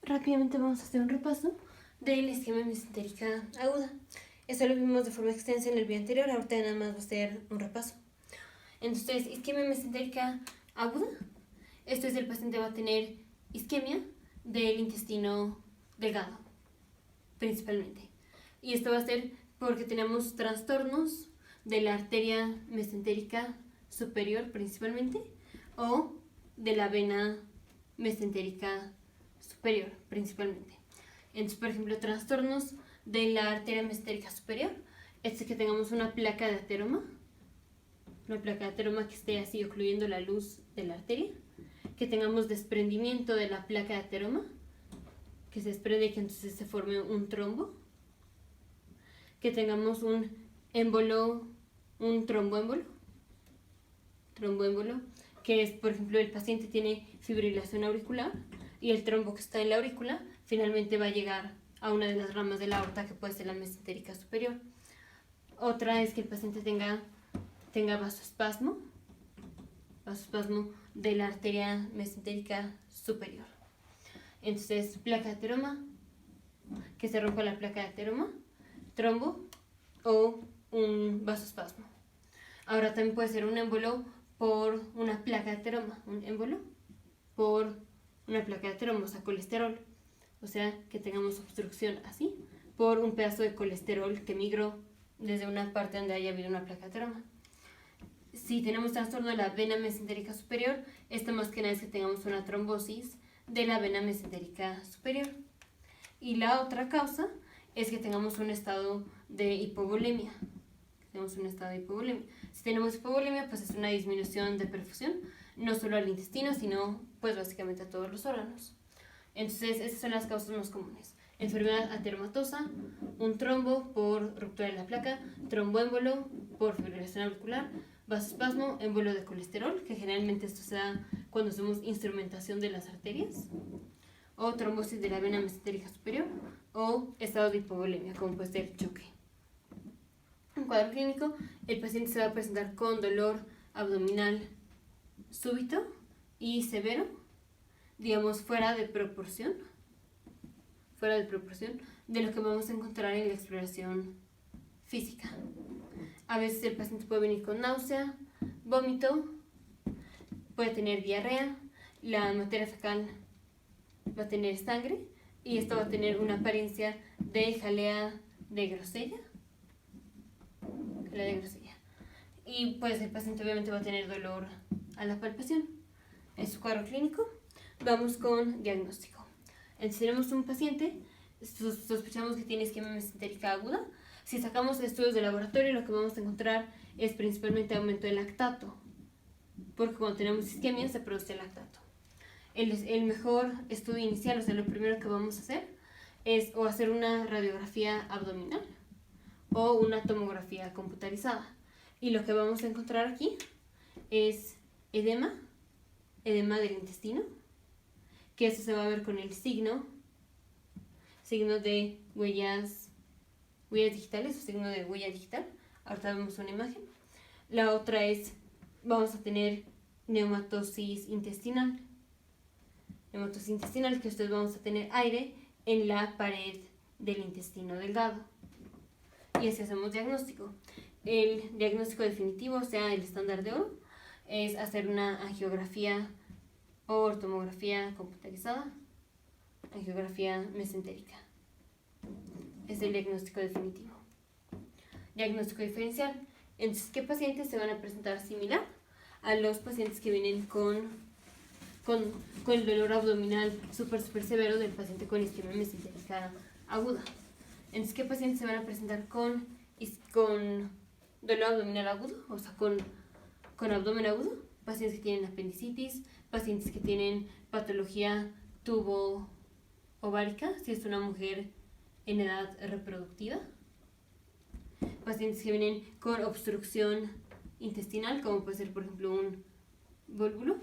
rápidamente vamos a hacer un repaso de la isquemia mesentérica aguda. Esto lo vimos de forma extensa en el video anterior, ahorita nada más va a ser un repaso. Entonces, isquemia mesentérica aguda. Esto es, el paciente va a tener isquemia del intestino delgado, principalmente. Y esto va a ser porque tenemos trastornos de la arteria mesentérica superior, principalmente, o de la vena mesentérica superior, principalmente. Entonces, por ejemplo, trastornos de la arteria mesentérica superior es que tengamos una placa de ateroma, que esté así ocluyendo la luz de la arteria, que tengamos desprendimiento de la placa de ateroma, que se desprende y que entonces se forme un trombo, que tengamos un émbolo, un tromboémbolo, que es, por ejemplo, el paciente tiene fibrilación auricular y el trombo que está en la aurícula finalmente va a llegar a una de las ramas de la aorta, que puede ser la mesentérica superior. Otra es que el paciente tenga vasoespasmo de la arteria mesentérica superior. Entonces, placa de ateroma, que se rompa la placa de ateroma, trombo o un vasoespasmo. Ahora también puede ser un émbolo por una placa de ateroma, o sea, colesterol. O sea, que tengamos obstrucción así, por un pedazo de colesterol que migró desde una parte donde haya habido una placa de ateroma. Si tenemos trastorno de la vena mesentérica superior, esto más que nada es que tengamos una trombosis de la vena mesentérica superior. Y la otra causa es que tengamos un estado de hipovolemia. Si tenemos hipovolemia, pues es una disminución de perfusión, no solo al intestino, sino pues básicamente a todos los órganos. Entonces, esas son las causas más comunes: enfermedad ateromatosa, un trombo por ruptura de la placa, tromboémbolo por fibrilación auricular, vasoespasmo, émbolo de colesterol, que generalmente esto se da cuando hacemos instrumentación de las arterias, o trombosis de la vena mesentérica superior, o estado de hipovolemia, como puede ser choque. En cuadro clínico, el paciente se va a presentar con dolor abdominal súbito y severo, digamos fuera de proporción de lo que vamos a encontrar en la exploración física. A veces el paciente puede venir con náusea, vómito, puede tener diarrea, la materia fecal va a tener sangre y esto va a tener una apariencia de jalea de grosella. Y pues el paciente obviamente va a tener dolor a la palpación. En su cuadro clínico vamos con diagnóstico. Entonces, tenemos un paciente, sospechamos que tiene isquemia mesentérica aguda. Si sacamos estudios de laboratorio, lo que vamos a encontrar es principalmente aumento del lactato, porque cuando tenemos isquemia se produce lactato. El mejor estudio inicial, o sea, lo primero que vamos a hacer es o hacer una radiografía abdominal o una tomografía computarizada. Y lo que vamos a encontrar aquí es edema del intestino, que eso se va a ver con el signo de huellas digitales o signo de huella digital. Ahorita vemos una imagen. La otra es, vamos a tener neumatosis intestinal, que ustedes vamos a tener aire en la pared del intestino delgado. Y así hacemos diagnóstico. El diagnóstico definitivo, o sea, el estándar de oro, es hacer una angiografía o tomografía computarizada, angiografía mesentérica. Es el diagnóstico definitivo. Diagnóstico diferencial. Entonces, ¿qué pacientes se van a presentar similar a los pacientes que vienen con el dolor abdominal súper severo del paciente con isquemia mesentérica aguda? Entonces, ¿qué pacientes se van a presentar con dolor abdominal agudo? O sea, con abdomen agudo. Pacientes que tienen apendicitis, pacientes que tienen patología tubo-ovárica, si es una mujer en edad reproductiva. Pacientes que vienen con obstrucción intestinal, como puede ser, por ejemplo, un vólvulo.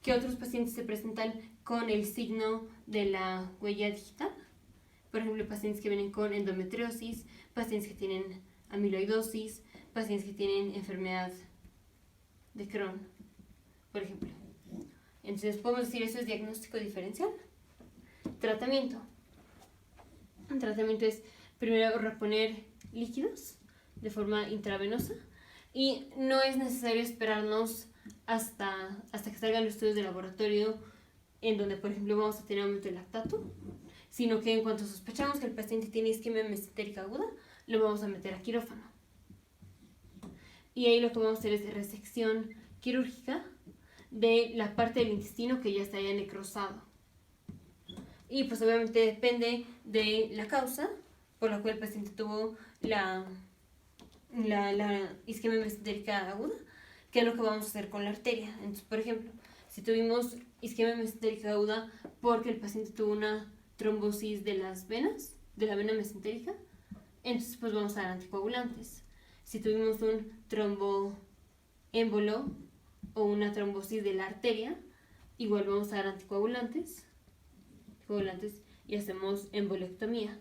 ¿Qué otros pacientes se presentan con el signo de la huella digital? Por ejemplo, pacientes que vienen con endometriosis, pacientes que tienen amiloidosis, pacientes que tienen enfermedad de Crohn, por ejemplo. Entonces, podemos decir eso es diagnóstico diferencial. Tratamiento. El tratamiento es primero reponer líquidos de forma intravenosa y no es necesario esperarnos hasta que salgan los estudios de laboratorio en donde, por ejemplo, vamos a tener aumento de lactato, sino que en cuanto sospechamos que el paciente tiene isquemia mesentérica aguda, lo vamos a meter a quirófano. Y ahí lo que vamos a hacer es resección quirúrgica de la parte del intestino que ya está ya necrosado. Y pues obviamente depende de la causa por la cual el paciente tuvo la isquemia mesentérica aguda, que es lo que vamos a hacer con la arteria. Entonces, por ejemplo, si tuvimos isquemia mesentérica aguda porque el paciente tuvo una trombosis de las venas, de la vena mesentérica, entonces pues vamos a dar anticoagulantes. Si tuvimos un tromboémbolo o una trombosis de la arteria, igual vamos a dar anticoagulantes y hacemos embolectomía.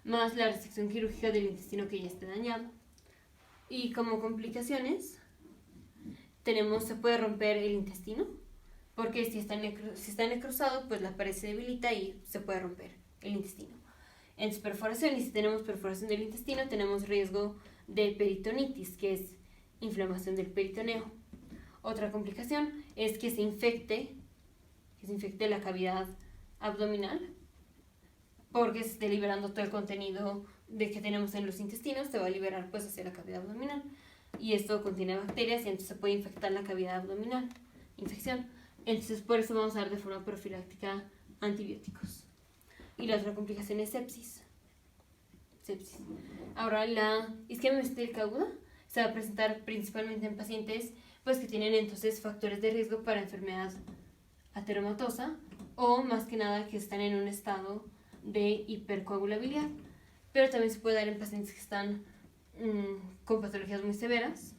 Más la resección quirúrgica del intestino que ya esté dañado. Y como complicaciones, se puede romper el intestino, porque si está necrosado, pues la pared se debilita y se puede romper el intestino. Entonces, perforación, y si tenemos perforación del intestino, tenemos riesgo de peritonitis, que es inflamación del peritoneo. Otra complicación es que se infecte la cavidad abdominal, porque se esté liberando todo el contenido que tenemos en los intestinos, se va a liberar pues hacia la cavidad abdominal. Y esto contiene bacterias y entonces se puede infectar la cavidad abdominal. Infección. Entonces por eso vamos a dar de forma profiláctica antibióticos. Y la otra complicación es sepsis. Ahora, la isquemia mesentérica aguda se va a presentar principalmente en pacientes pues que tienen entonces factores de riesgo para enfermedad ateromatosa o más que nada que están en un estado de hipercoagulabilidad, pero también se puede dar en pacientes que están con patologías muy severas.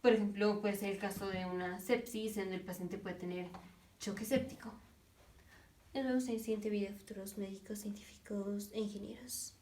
Por ejemplo, puede ser el caso de una sepsis en donde el paciente puede tener choque séptico. Nos vemos en el siguiente video, futuros médicos, científicos e ingenieros.